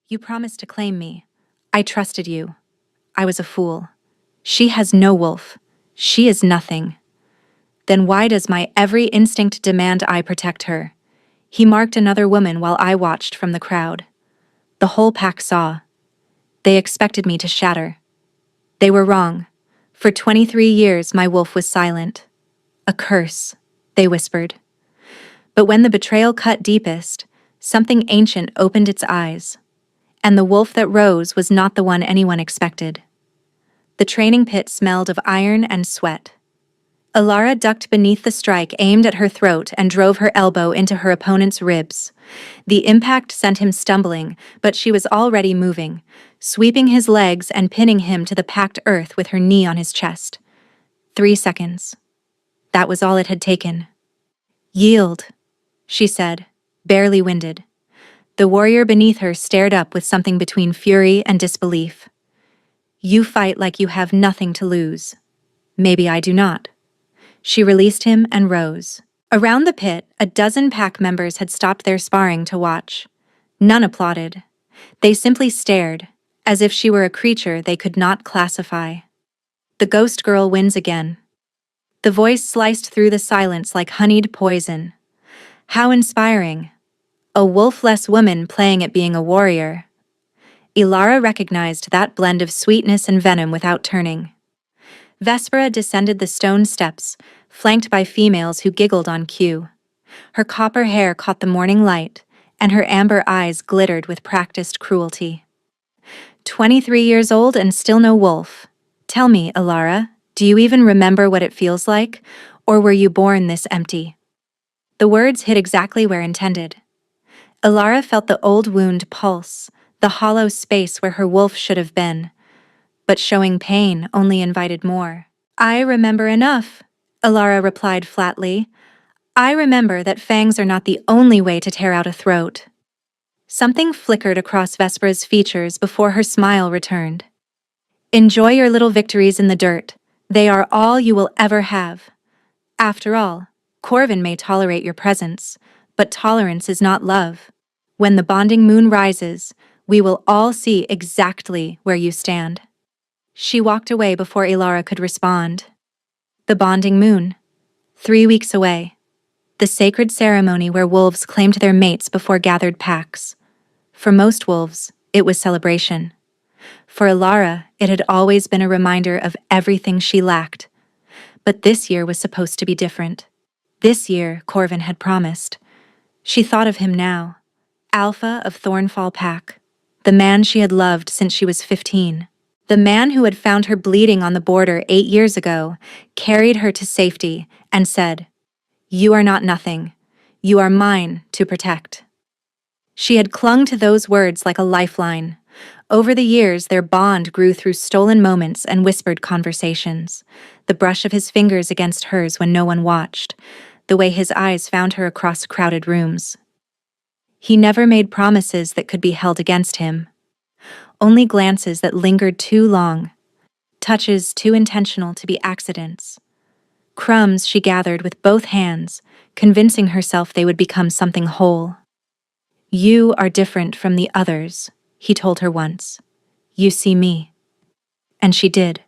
You promised to claim me. I trusted you. I was a fool. She has no wolf. She is nothing. Then why does my every instinct demand I protect her? He marked another woman while I watched from the crowd. The whole pack saw. They expected me to shatter. They were wrong. For 23 years my wolf was silent. A curse, they whispered. But when the betrayal cut deepest, something ancient opened its eyes. And the wolf that rose was not the one anyone expected. The training pit smelled of iron and sweat. Alara ducked beneath the strike aimed at her throat and drove her elbow into her opponent's ribs. The impact sent him stumbling, but she was already moving, sweeping his legs and pinning him to the packed earth with her knee on his chest. 3 seconds. That was all it had taken. "Yield," she said, barely winded. The warrior beneath her stared up with something between fury and disbelief. "You fight like you have nothing to lose. Maybe I do not." She released him and rose. Around the pit, a dozen pack members had stopped their sparring to watch. None applauded. They simply stared, as if she were a creature they could not classify. The ghost girl wins again. The voice sliced through the silence like honeyed poison. How inspiring. A wolf-less woman playing at being a warrior. Ilara recognized that blend of sweetness and venom without turning. Vespera descended the stone steps, flanked by females who giggled on cue. Her copper hair caught the morning light, and her amber eyes glittered with practiced cruelty. 23 years old and still no wolf. Tell me, Ilara, do you even remember what it feels like, or were you born this empty? The words hit exactly where intended. Ilara felt the old wound pulse, the hollow space where her wolf should have been. But showing pain only invited more. "I remember enough," Ilara replied flatly. "I remember that fangs are not the only way to tear out a throat." Something flickered across Vespera's features before her smile returned. "Enjoy your little victories in the dirt. They are all you will ever have. After all, Corvin may tolerate your presence, but tolerance is not love. When the bonding moon rises, we will all see exactly where you stand." She walked away before Ilara could respond. The bonding moon. 3 weeks away. The sacred ceremony where wolves claimed their mates before gathered packs. For most wolves, it was celebration. For Ilara, it had always been a reminder of everything she lacked. But this year was supposed to be different. This year, Corvin had promised. She thought of him now. Alpha of Thornfall Pack. The man she had loved since she was 15. The man who had found her bleeding on the border 8 years ago, carried her to safety, and said, "You are not nothing. You are mine to protect." She had clung to those words like a lifeline. Over the years, their bond grew through stolen moments and whispered conversations. The brush of his fingers against hers when no one watched. The way his eyes found her across crowded rooms. He never made promises that could be held against him. Only glances that lingered too long. Touches too intentional to be accidents. Crumbs she gathered with both hands, convincing herself they would become something whole. "You are different from the others," he told her once. "You see me." And she did.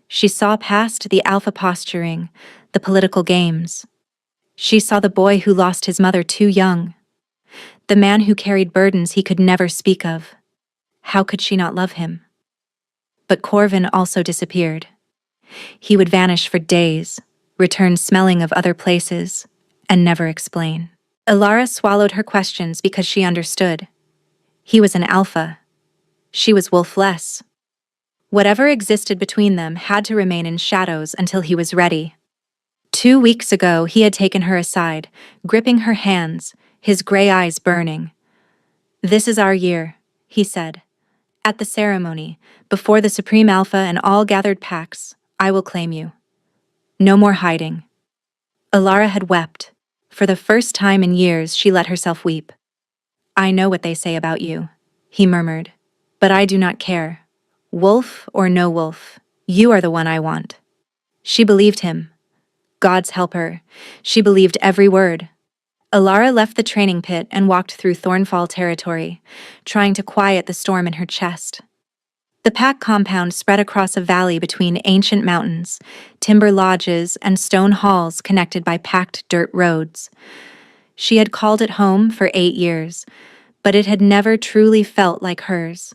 She saw past the alpha posturing, the political games. She saw the boy who lost his mother too young. The man who carried burdens he could never speak of. How could she not love him? But Corvin also disappeared. He would vanish for days, return smelling of other places, and never explain. Ilara swallowed her questions because she understood. He was an alpha. She was wolf-less. Whatever existed between them had to remain in shadows until he was ready. 2 weeks ago, he had taken her aside, gripping her hands, his gray eyes burning. "This is our year," he said. "At the ceremony, before the Supreme Alpha and all gathered packs, I will claim you. No more hiding." Ilara had wept. For the first time in years, she let herself weep. "I know what they say about you," he murmured. "But I do not care. Wolf or no wolf, you are the one I want." She believed him. God's help her. She believed every word. Alara left the training pit and walked through Thornfall territory, trying to quiet the storm in her chest. The pack compound spread across a valley between ancient mountains, timber lodges, and stone halls connected by packed dirt roads. She had called it home for 8 years, but it had never truly felt like hers.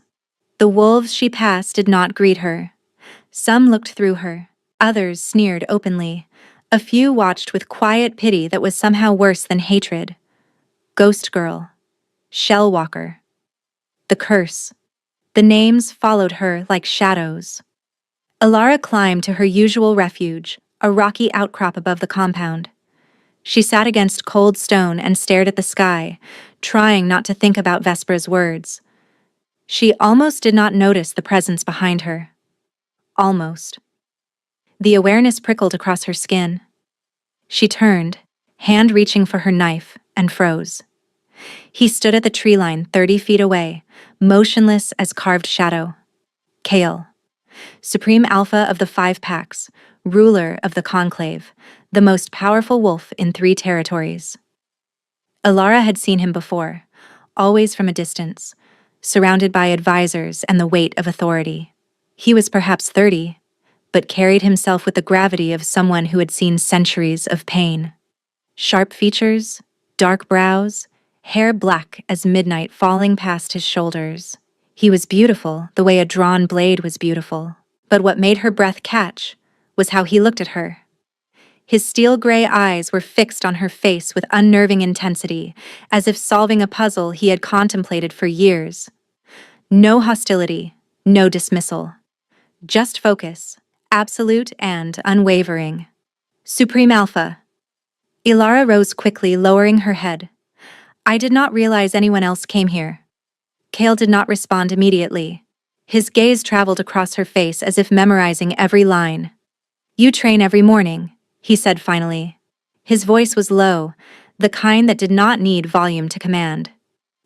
The wolves she passed did not greet her. Some looked through her, others sneered openly. A few watched with quiet pity that was somehow worse than hatred. Ghost Girl, Shellwalker, the Curse. The names followed her like shadows. Alara climbed to her usual refuge, a rocky outcrop above the compound. She sat against cold stone and stared at the sky, trying not to think about Vesper's words. She almost did not notice the presence behind her. Almost. The awareness prickled across her skin. She turned, hand reaching for her knife, and froze. He stood at the tree line 30 feet away, motionless as carved shadow. Kale, Supreme Alpha of the 5 packs, ruler of the Conclave, the most powerful wolf in 3 territories. Alara had seen him before, always from a distance, surrounded by advisors and the weight of authority. He was perhaps 30, but carried himself with the gravity of someone who had seen centuries of pain. Sharp features, dark brows, hair black as midnight falling past his shoulders. He was beautiful, the way a drawn blade was beautiful. But what made her breath catch was how he looked at her. His steel-gray eyes were fixed on her face with unnerving intensity, as if solving a puzzle he had contemplated for years. No hostility, no dismissal. Just focus, absolute and unwavering. Supreme Alpha. Alara rose quickly, lowering her head. I did not realize anyone else came here. Kale did not respond immediately. His gaze traveled across her face as if memorizing every line. You train every morning, he said finally. His voice was low, the kind that did not need volume to command.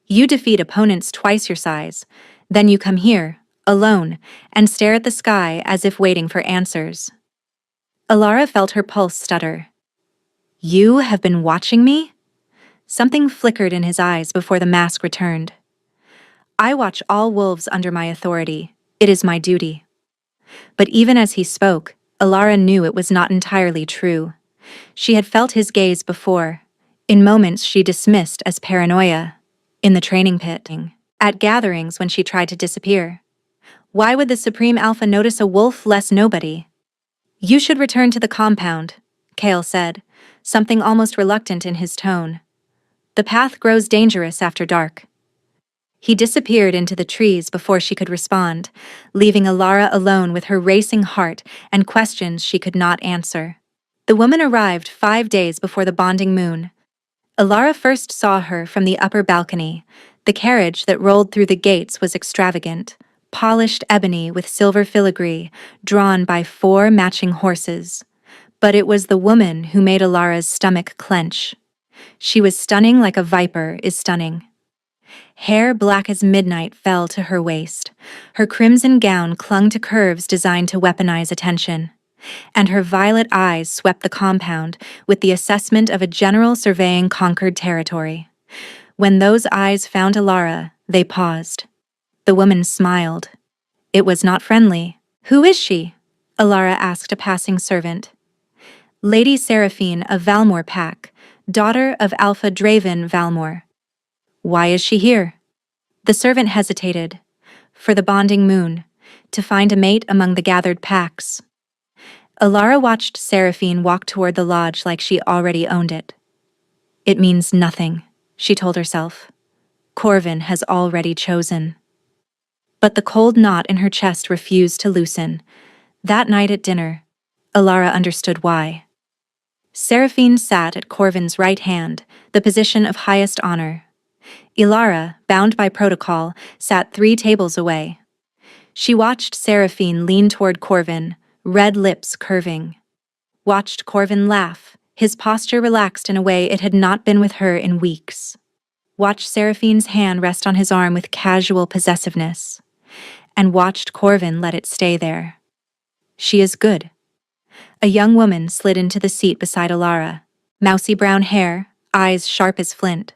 You defeat opponents twice your size, then you come here, alone, and stare at the sky as if waiting for answers. Alara felt her pulse stutter. You have been watching me? Something flickered in his eyes before the mask returned. I watch all wolves under my authority. It is my duty. But even as he spoke, Alara knew it was not entirely true. She had felt his gaze before, in moments she dismissed as paranoia, in the training pit, at gatherings when she tried to disappear. Why would the Supreme Alpha notice a wolf less nobody? You should return to the compound, Kale said, something almost reluctant in his tone. The path grows dangerous after dark. He disappeared into the trees before she could respond, leaving Alara alone with her racing heart and questions she could not answer. The woman arrived 5 days before the bonding moon. Alara first saw her from the upper balcony. The carriage that rolled through the gates was extravagant, polished ebony with silver filigree, drawn by 4 matching horses. But it was the woman who made Alara's stomach clench. She was stunning like a viper is stunning. Hair black as midnight fell to her waist. Her crimson gown clung to curves designed to weaponize attention. And her violet eyes swept the compound with the assessment of a general surveying conquered territory. When those eyes found Alara, they paused. The woman smiled. It was not friendly. Who is she? Alara asked a passing servant. Lady Seraphine of Valmore Pack, daughter of Alpha Draven Valmore. Why is she here? The servant hesitated. For the bonding moon, to find a mate among the gathered packs. Alara watched Seraphine walk toward the lodge like she already owned it. It means nothing, she told herself. Corvin has already chosen. But the cold knot in her chest refused to loosen. That night at dinner, Alara understood why. Seraphine sat at Corvin's right hand, the position of highest honor. Alara, bound by protocol, sat 3 tables away. She watched Seraphine lean toward Corvin, red lips curving. Watched Corvin laugh, his posture relaxed in a way it had not been with her in weeks. Watched Seraphine's hand rest on his arm with casual possessiveness. And watched Corvin let it stay there. She is good. A young woman slid into the seat beside Alara. Mousy brown hair, eyes sharp as flint.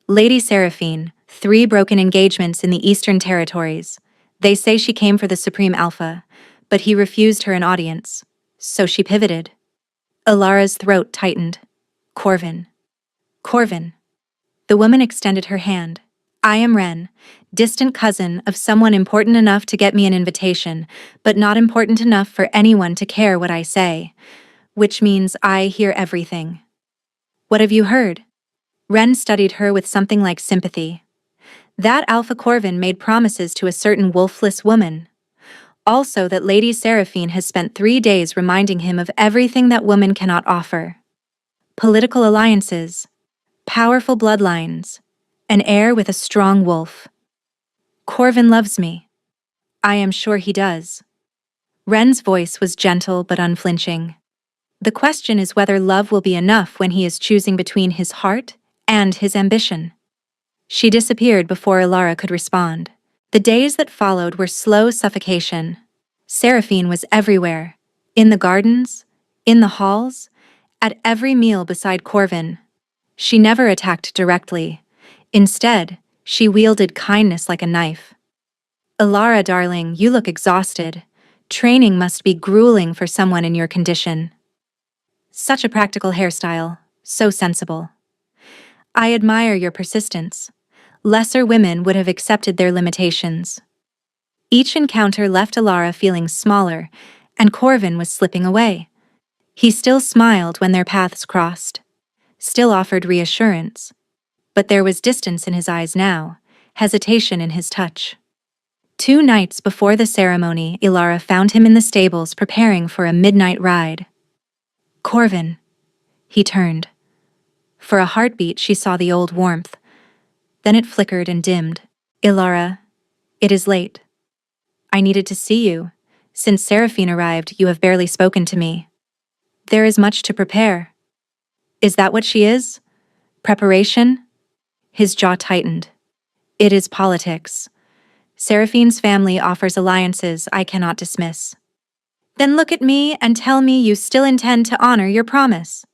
Lady Seraphine, 3 broken engagements in the Eastern Territories. They say she came for the Supreme Alpha, but he refused her an audience. So she pivoted. Alara's throat tightened. Corvin. Corvin. The woman extended her hand. I am Ren, distant cousin of someone important enough to get me an invitation, but not important enough for anyone to care what I say, which means I hear everything. What have you heard? Ren studied her with something like sympathy. That Alpha Corvin made promises to a certain wolfless woman. Also that Lady Seraphine has spent 3 days reminding him of everything that woman cannot offer. Political alliances, powerful bloodlines, an heir with a strong wolf. Corvin loves me. I am sure he does. Ren's voice was gentle but unflinching. The question is whether love will be enough when he is choosing between his heart and his ambition. She disappeared before Alara could respond. The days that followed were slow suffocation. Seraphine was everywhere, in the gardens, in the halls, at every meal beside Corvin. She never attacked directly. Instead, she wielded kindness like a knife. Alara, darling, you look exhausted. Training must be grueling for someone in your condition. Such a practical hairstyle, so sensible. I admire your persistence. Lesser women would have accepted their limitations. Each encounter left Alara feeling smaller, and Corvin was slipping away. He still smiled when their paths crossed, still offered reassurance. But there was distance in his eyes now, hesitation in his touch. 2 nights before the ceremony, Alara found him in the stables preparing for a midnight ride. Corvin. He turned. For a heartbeat, she saw the old warmth. Then it flickered and dimmed. Alara, it is late. I needed to see you. Since Seraphine arrived, you have barely spoken to me. There is much to prepare. Is that what she is? Preparation? His jaw tightened. It is politics. Seraphine's family offers alliances I cannot dismiss. Then look at me and tell me you still intend to honor your promise.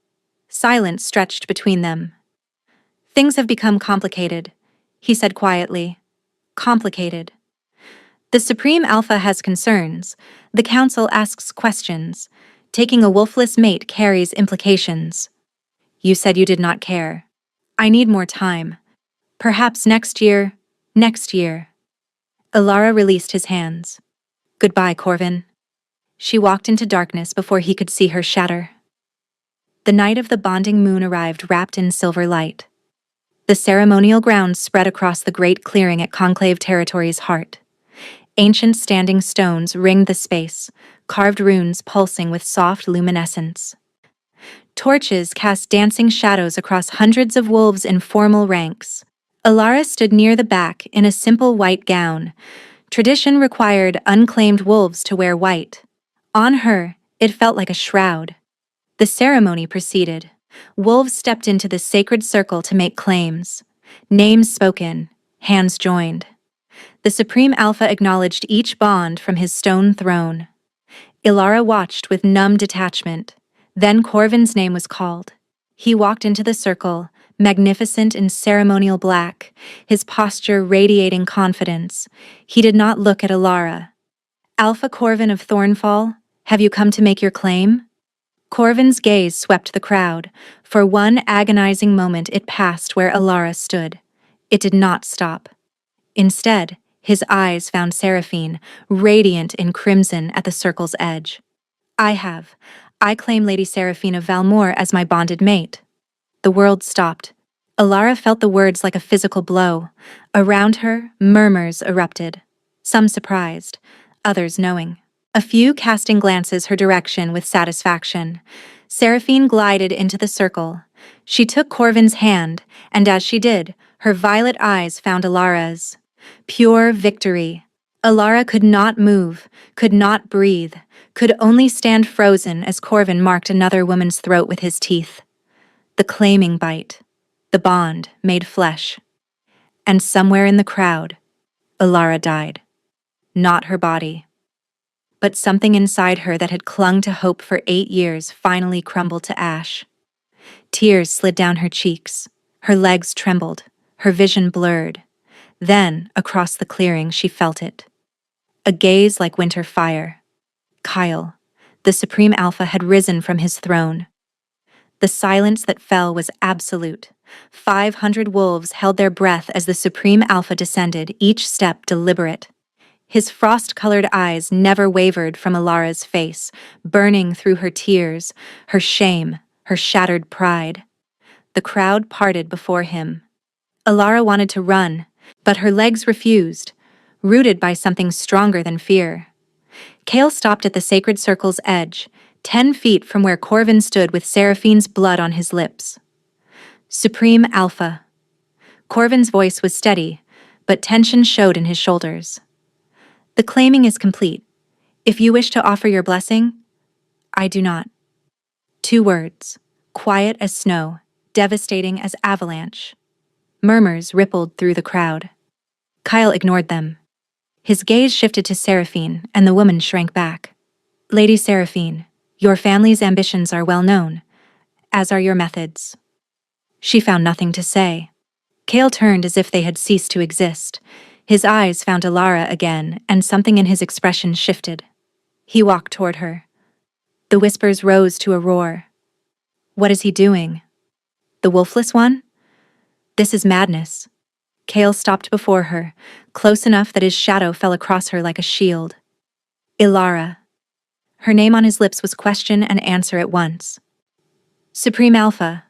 Silence stretched between them. Things have become complicated, he said quietly. Complicated. The Supreme Alpha has concerns. The Council asks questions. Taking a wolfless mate carries implications. You said you did not care. I need more time. Perhaps next year. Alara released his hands. Goodbye, Corvin. She walked into darkness before he could see her shatter. The night of the bonding moon arrived wrapped in silver light. The ceremonial grounds spread across the great clearing at Conclave Territory's heart. Ancient standing stones ringed the space, carved runes pulsing with soft luminescence. Torches cast dancing shadows across hundreds of wolves in formal ranks. Alara stood near the back in a simple white gown. Tradition required unclaimed wolves to wear white. On her, it felt like a shroud. The ceremony proceeded. Wolves stepped into the sacred circle to make claims. Names spoken, hands joined. The Supreme Alpha acknowledged each bond from his stone throne. Alara watched with numb detachment. Then Corvin's name was called. He walked into the circle, magnificent in ceremonial black, his posture radiating confidence. He did not look at Alara. Alpha Corvin of Thornfall, have you come to make your claim? Corvin's gaze swept the crowd. For one agonizing moment it passed where Alara stood. It did not stop. Instead, his eyes found Seraphine, radiant in crimson at the circle's edge. I claim Lady Seraphine of Valmore as my bonded mate. The world stopped. Alara felt the words like a physical blow. Around her, murmurs erupted. Some surprised, others knowing. A few casting glances her direction with satisfaction. Seraphine glided into the circle. She took Corvin's hand, and as she did, her violet eyes found Alara's. Pure victory. Alara could not move, could not breathe, could only stand frozen as Corvin marked another woman's throat with his teeth. The claiming bite. The bond made flesh. And somewhere in the crowd, Alara died. Not her body. But something inside her that had clung to hope for 8 years finally crumbled to ash. Tears slid down her cheeks. Her legs trembled. Her vision blurred. Then, across the clearing, she felt it. A gaze like winter fire. Kyle, the Supreme Alpha, had risen from his throne. The silence that fell was absolute. 500 wolves held their breath as the Supreme Alpha descended, each step deliberate. His frost-colored eyes never wavered from Alara's face, burning through her tears, her shame, her shattered pride. The crowd parted before him. Alara wanted to run, but her legs refused, rooted by something stronger than fear. Kale stopped at the sacred circle's edge, 10 feet from where Corvin stood with Seraphine's blood on his lips. Supreme Alpha. Corvin's voice was steady, but tension showed in his shoulders. The claiming is complete. If you wish to offer your blessing, I do not. 2 words, quiet as snow, devastating as avalanche. Murmurs rippled through the crowd. Kyle ignored them. His gaze shifted to Seraphine, and the woman shrank back. Lady Seraphine, your family's ambitions are well known, as are your methods. She found nothing to say. Kale turned as if they had ceased to exist. His eyes found Alara again, and something in his expression shifted. He walked toward her. The whispers rose to a roar. What is he doing? The wolfless one? This is madness. Kale stopped before her, close enough that his shadow fell across her like a shield. Ilara. Her name on his lips was question and answer at once. Supreme Alpha.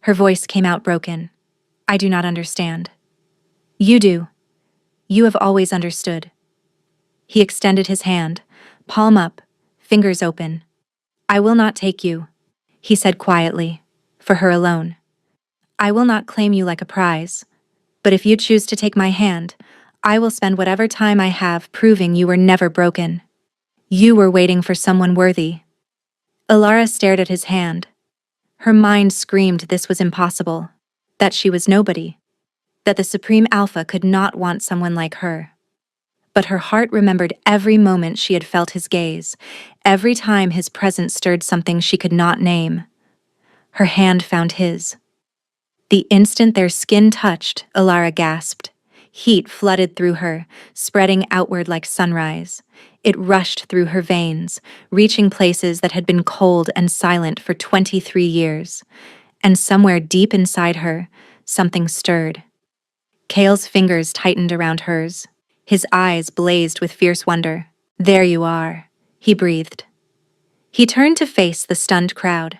Her voice came out broken. I do not understand. You do. You have always understood. He extended his hand, palm up, fingers open. I will not take you, he said quietly, for her alone. I will not claim you like a prize, but if you choose to take my hand, I will spend whatever time I have proving you were never broken. You were waiting for someone worthy. Alara stared at his hand. Her mind screamed this was impossible, that she was nobody, that the Supreme Alpha could not want someone like her. But her heart remembered every moment she had felt his gaze, every time his presence stirred something she could not name. Her hand found his. The instant their skin touched, Alara gasped. Heat flooded through her, spreading outward like sunrise. It rushed through her veins, reaching places that had been cold and silent for 23 years. And somewhere deep inside her, something stirred. Kale's fingers tightened around hers. His eyes blazed with fierce wonder. There you are, he breathed. He turned to face the stunned crowd.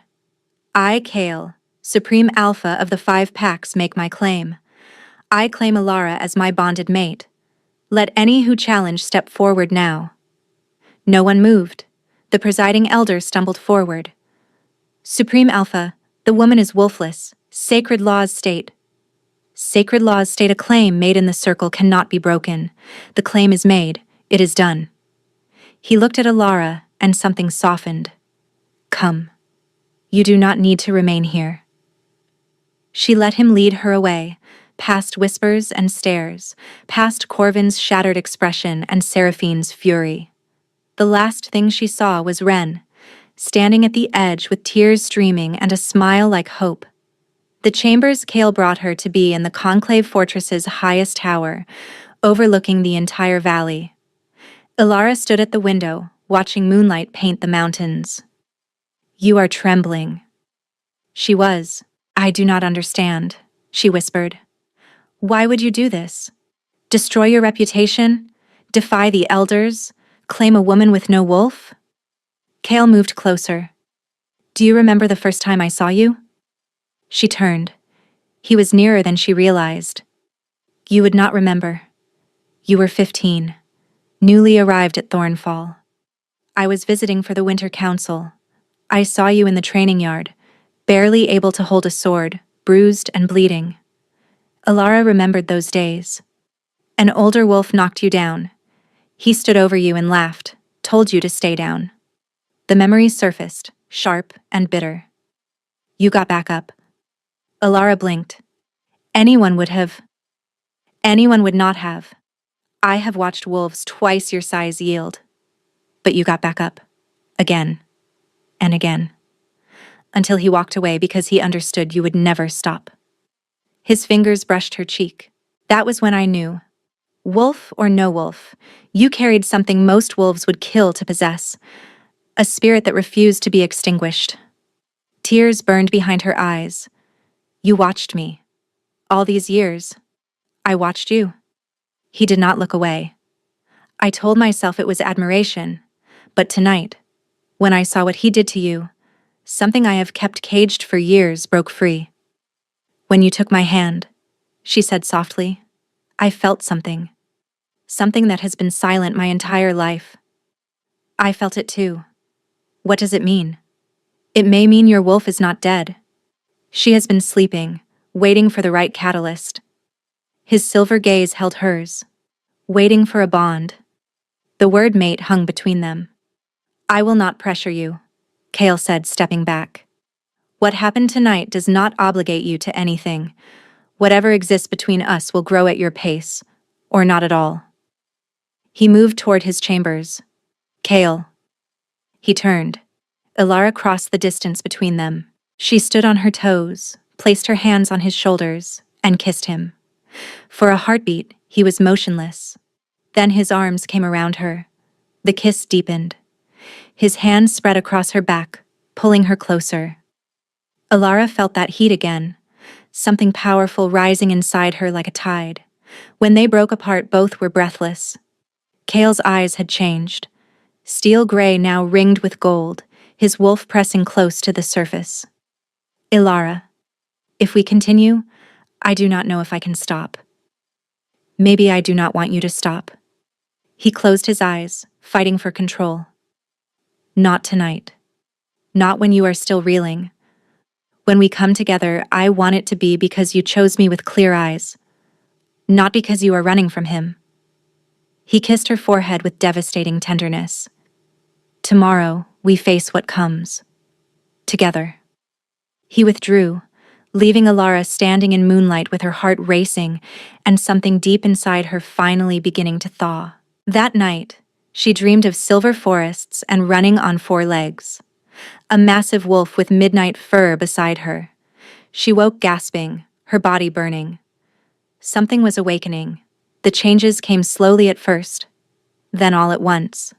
I, Kale, Supreme Alpha of the 5 packs, make my claim. I claim Alara as my bonded mate. Let any who challenge step forward now. No one moved. The presiding elder stumbled forward. Supreme Alpha, the woman is wolfless. Sacred laws state. Sacred laws state a claim made in the circle cannot be broken. The claim is made. It is done. He looked at Alara, and something softened. Come. You do not need to remain here. She let him lead her away, past whispers and stares, past Corvin's shattered expression and Seraphine's fury. The last thing she saw was Ren, standing at the edge with tears streaming and a smile like hope. The chambers Kale brought her to be in the Conclave Fortress's highest tower, overlooking the entire valley. Alara stood at the window, watching moonlight paint the mountains. You are trembling. She was. I do not understand, she whispered. Why would you do this? Destroy your reputation? Defy the elders? Claim a woman with no wolf? Kale moved closer. Do you remember the first time I saw you? She turned. He was nearer than she realized. You would not remember. You were 15, newly arrived at Thornfall. I was visiting for the Winter Council. I saw you in the training yard, barely able to hold a sword, bruised and bleeding. Alara remembered those days. An older wolf knocked you down. He stood over you and laughed, told you to stay down. The memories surfaced, sharp and bitter. You got back up. Alara blinked. Anyone would not have. I have watched wolves twice your size yield. But you got back up. Again. And again. until he walked away because he understood you would never stop. His fingers brushed her cheek. That was when I knew. Wolf or no wolf, you carried something most wolves would kill to possess, a spirit that refused to be extinguished. Tears burned behind her eyes. You watched me. All these years, I watched you. He did not look away. I told myself it was admiration, but tonight, when I saw what he did to you, something I have kept caged for years broke free. When you took my hand, she said softly, I felt something. Something that has been silent my entire life. I felt it too. What does it mean? It may mean your wolf is not dead. She has been sleeping, waiting for the right catalyst. His silver gaze held hers, waiting for a bond. The word mate hung between them. I will not pressure you, Kale said, stepping back. What happened tonight does not obligate you to anything. Whatever exists between us will grow at your pace, or not at all. He moved toward his chambers. Kale. He turned. Ilara crossed the distance between them. She stood on her toes, placed her hands on his shoulders, and kissed him. For a heartbeat, he was motionless. Then his arms came around her. The kiss deepened. His hands spread across her back, pulling her closer. Ilara felt that heat again, something powerful rising inside her like a tide. When they broke apart, both were breathless. Kale's eyes had changed. Steel gray now ringed with gold, his wolf pressing close to the surface. Ilara, if we continue, I do not know if I can stop. Maybe I do not want you to stop. He closed his eyes, fighting for control. Not tonight. Not when you are still reeling. When we come together, I want it to be because you chose me with clear eyes. Not because you are running from him. He kissed her forehead with devastating tenderness. Tomorrow, we face what comes. Together. He withdrew, leaving Ilara standing in moonlight with her heart racing and something deep inside her finally beginning to thaw. That night, she dreamed of silver forests and running on 4 legs. A massive wolf with midnight fur beside her. She woke gasping, her body burning. Something was awakening. The changes came slowly at first, then all at once.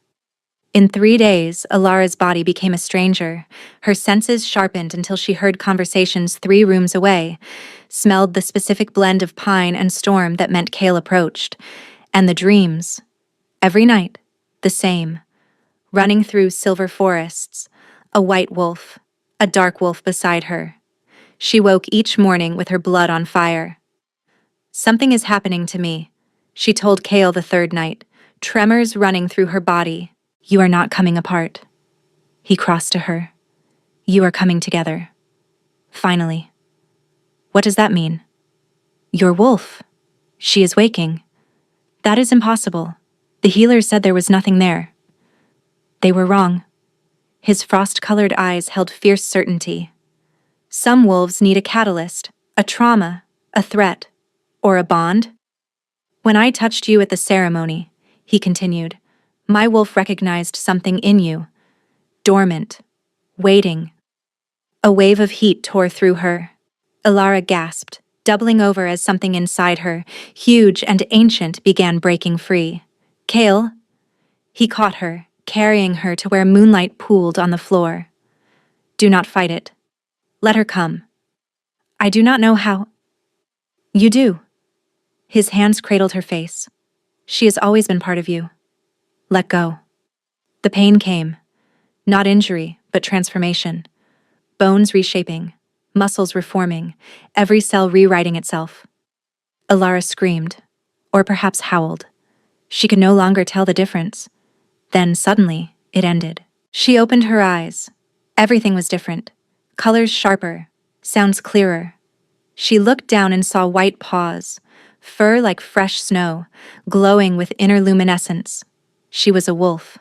In 3 days, Ilara's body became a stranger. Her senses sharpened until she heard conversations 3 rooms away, smelled the specific blend of pine and storm that meant Kale approached, and the dreams. Every night, the same. Running through silver forests, a white wolf, a dark wolf beside her. She woke each morning with her blood on fire. Something is happening to me, she told Kale the 3rd night, tremors running through her body. You are not coming apart. He crossed to her. You are coming together. Finally. What does that mean? Your wolf. She is waking. That is impossible. The healers said there was nothing there. They were wrong. His frost-colored eyes held fierce certainty. Some wolves need a catalyst, a trauma, a threat, or a bond. When I touched you at the ceremony, he continued, my wolf recognized something in you, dormant, waiting. A wave of heat tore through her. Ilara gasped, doubling over as something inside her, huge and ancient, began breaking free. Kale? He caught her, carrying her to where moonlight pooled on the floor. Do not fight it. Let her come. I do not know how. You do. His hands cradled her face. She has always been part of you. Let go. The pain came. Not injury, but transformation. Bones reshaping, muscles reforming, every cell rewriting itself. Ilara screamed, or perhaps howled. She could no longer tell the difference. Then, suddenly, it ended. She opened her eyes. Everything was different. Colors sharper, sounds clearer. She looked down and saw white paws, fur like fresh snow, glowing with inner luminescence. She was a wolf.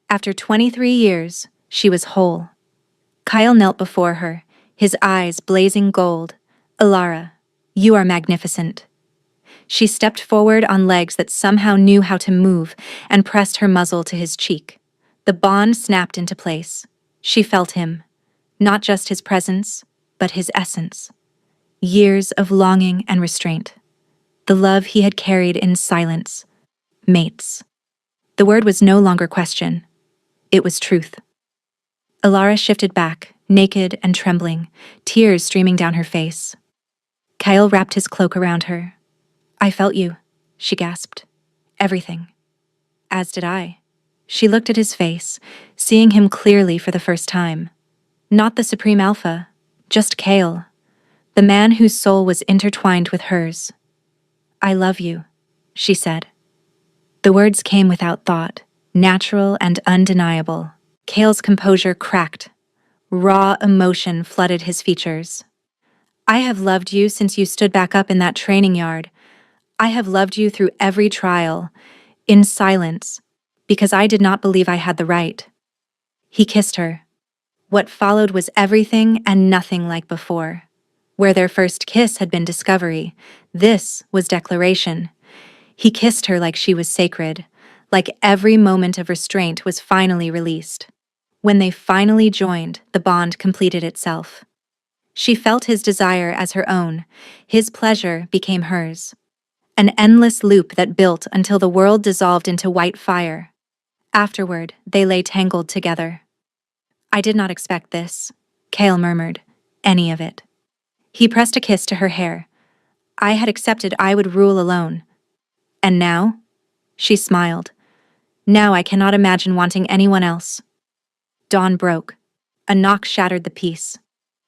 After 23 years, she was whole. Kyle knelt before her, his eyes blazing gold. Ilara, you are magnificent. She stepped forward on legs that somehow knew how to move and pressed her muzzle to his cheek. The bond snapped into place. She felt him. Not just his presence, but his essence. Years of longing and restraint. The love he had carried in silence. Mates. The word was no longer question. It was truth. Alara shifted back, naked and trembling, tears streaming down her face. Kyle wrapped his cloak around her. "I felt you," she gasped. "Everything." "As did I." She looked at his face, seeing him clearly for the first time. Not the Supreme Alpha, just Kale, the man whose soul was intertwined with hers. "I love you," she said. The words came without thought, natural and undeniable. Kale's composure cracked. Raw emotion flooded his features. "I have loved you since you stood back up in that training yard. I have loved you through every trial, in silence, because I did not believe I had the right." He kissed her. What followed was everything and nothing like before. Where their first kiss had been discovery, this was declaration. He kissed her like she was sacred, like every moment of restraint was finally released. When they finally joined, the bond completed itself. She felt his desire as her own, his pleasure became hers. An endless loop that built until the world dissolved into white fire. Afterward, they lay tangled together. "I did not expect this," Kale murmured. "Any of it." He pressed a kiss to her hair. "I had accepted I would rule alone. And now?" She smiled. "Now I cannot imagine wanting anyone else." Dawn broke. A knock shattered the peace.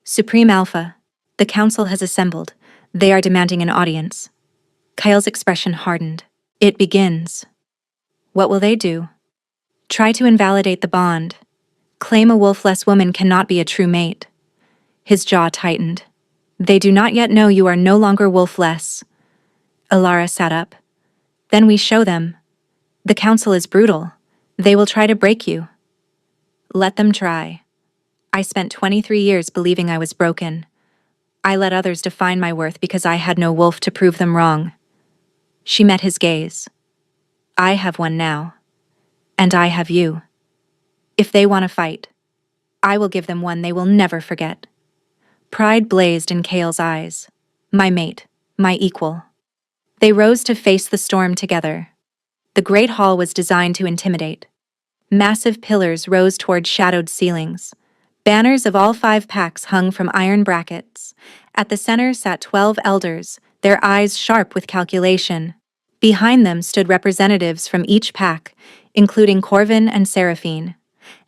"Supreme Alpha, the council has assembled. They are demanding an audience." Kyle's expression hardened. "It begins." "What will they do?" "Try to invalidate the bond. Claim a wolfless woman cannot be a true mate." His jaw tightened. "They do not yet know you are no longer wolfless." Alara sat up. "Then we show them. The council is brutal. They will try to break you." "Let them try. I spent 23 years believing I was broken. I let others define my worth because I had no wolf to prove them wrong." She met his gaze. "I have one now. And I have you. If they want to fight, I will give them one they will never forget." Pride blazed in Kale's eyes. "My mate, my equal." They rose to face the storm together. The great hall was designed to intimidate. Massive pillars rose toward shadowed ceilings. Banners of all 5 packs hung from iron brackets. At the center sat 12 elders, their eyes sharp with calculation. Behind them stood representatives from each pack, including Corvin and Seraphine.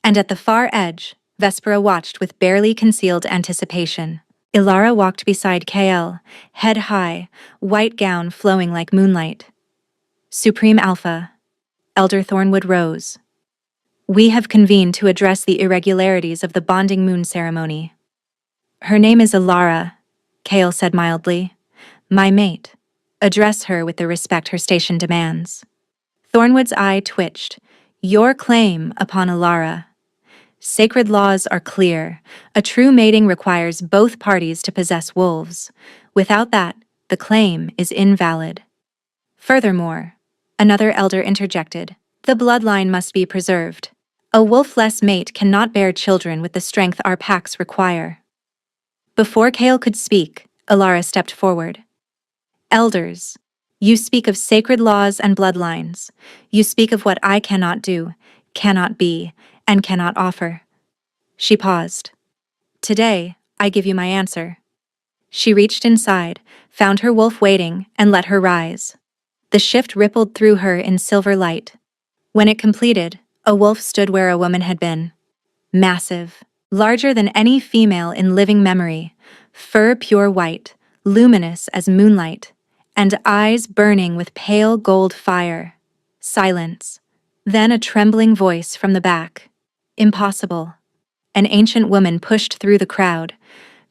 And at the far edge, Vespera watched with barely concealed anticipation. Ilara walked beside Kael, head high, white gown flowing like moonlight. "Supreme Alpha." Elder Thornwood rose. "We have convened to address the irregularities of the bonding moon ceremony." "Her name is Ilara," Kael said mildly. "My mate. Address her with the respect her station demands." Thornwood's eye twitched. "Your claim upon Ilara. Sacred laws are clear. A true mating requires both parties to possess wolves. Without that, the claim is invalid." Furthermore, another elder interjected, "The bloodline must be preserved. A wolfless mate cannot bear children with the strength our packs require." Before Kale could speak, Ilara stepped forward. "Elders, you speak of sacred laws and bloodlines. You speak of what I cannot do, cannot be, and cannot offer." She paused. "Today, I give you my answer." She reached inside, found her wolf waiting, and let her rise. The shift rippled through her in silver light. When it completed, a wolf stood where a woman had been. Massive, larger than any female in living memory, fur pure white, luminous as moonlight, and eyes burning with pale gold fire. Silence. Then a trembling voice from the back. "Impossible." An ancient woman pushed through the crowd.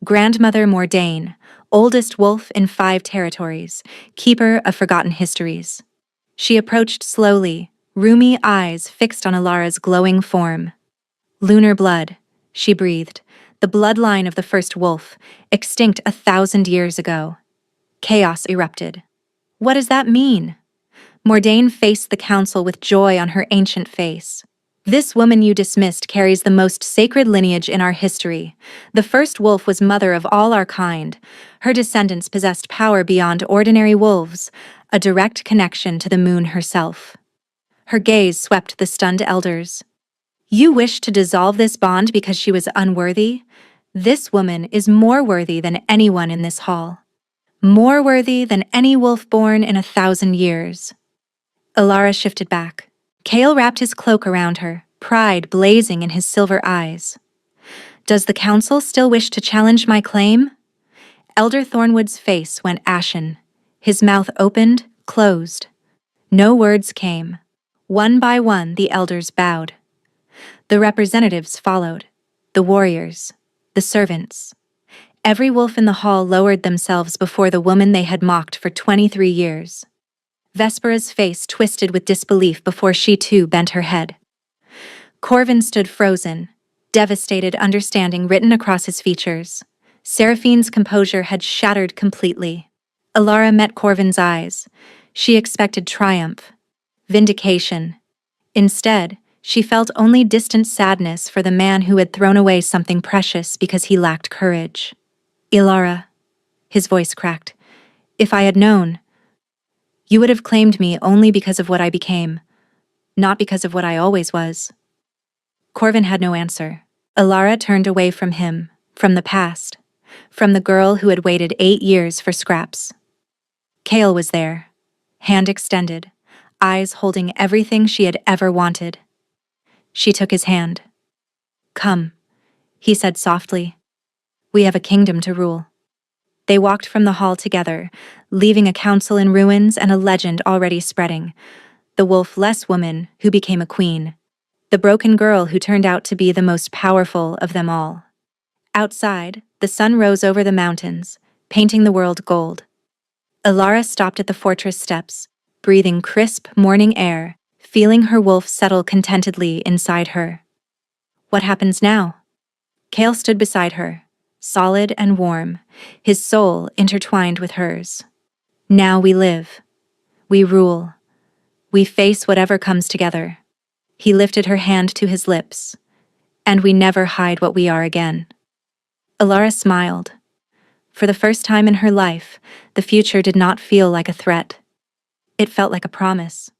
Grandmother Mordain, oldest wolf in 5 territories, keeper of forgotten histories. She approached slowly, rheumy eyes fixed on Ilara's glowing form. "Lunar blood," she breathed, "the bloodline of the first wolf, extinct 1,000 years ago." Chaos erupted. "What does that mean?" Mordain faced the council with joy on her ancient face. This woman you dismissed carries the most sacred lineage in our history. The first wolf was mother of all our kind. Her descendants possessed power beyond ordinary wolves, a direct connection to the moon herself. Her gaze swept the stunned elders. You wish to dissolve this bond because she was unworthy? This woman is more worthy than anyone in this hall. More worthy than any wolf born in 1,000 years. Alara shifted back. Kale wrapped his cloak around her, pride blazing in his silver eyes. Does the council still wish to challenge my claim? Elder Thornwood's face went ashen. His mouth opened, closed. No words came. One by one, the elders bowed. The representatives followed. The warriors. The servants. Every wolf in the hall lowered themselves before the woman they had mocked for 23 years. Vespera's face twisted with disbelief before she too bent her head. Corvin stood frozen, devastated understanding written across his features. Seraphine's composure had shattered completely. Alara met Corvin's eyes. She expected triumph, vindication. Instead, she felt only distant sadness for the man who had thrown away something precious because he lacked courage. Ilara, his voice cracked, if I had known, you would have claimed me only because of what I became, not because of what I always was. Corvin had no answer. Alara turned away from him, from the past, from the girl who had waited 8 years for scraps. Kale was there, hand extended, eyes holding everything she had ever wanted. She took his hand. Come, he said softly. We have a kingdom to rule. They walked from the hall together, leaving a council in ruins and a legend already spreading. The wolf-less woman who became a queen. The broken girl who turned out to be the most powerful of them all. Outside, the sun rose over the mountains, painting the world gold. Alara stopped at the fortress steps, breathing crisp morning air, feeling her wolf settle contentedly inside her. What happens now? Kale stood beside her, solid and warm, his soul intertwined with hers. Now we live. We rule. We face whatever comes together. He lifted her hand to his lips. And we never hide what we are again. Alara smiled. For the first time in her life, the future did not feel like a threat. It felt like a promise.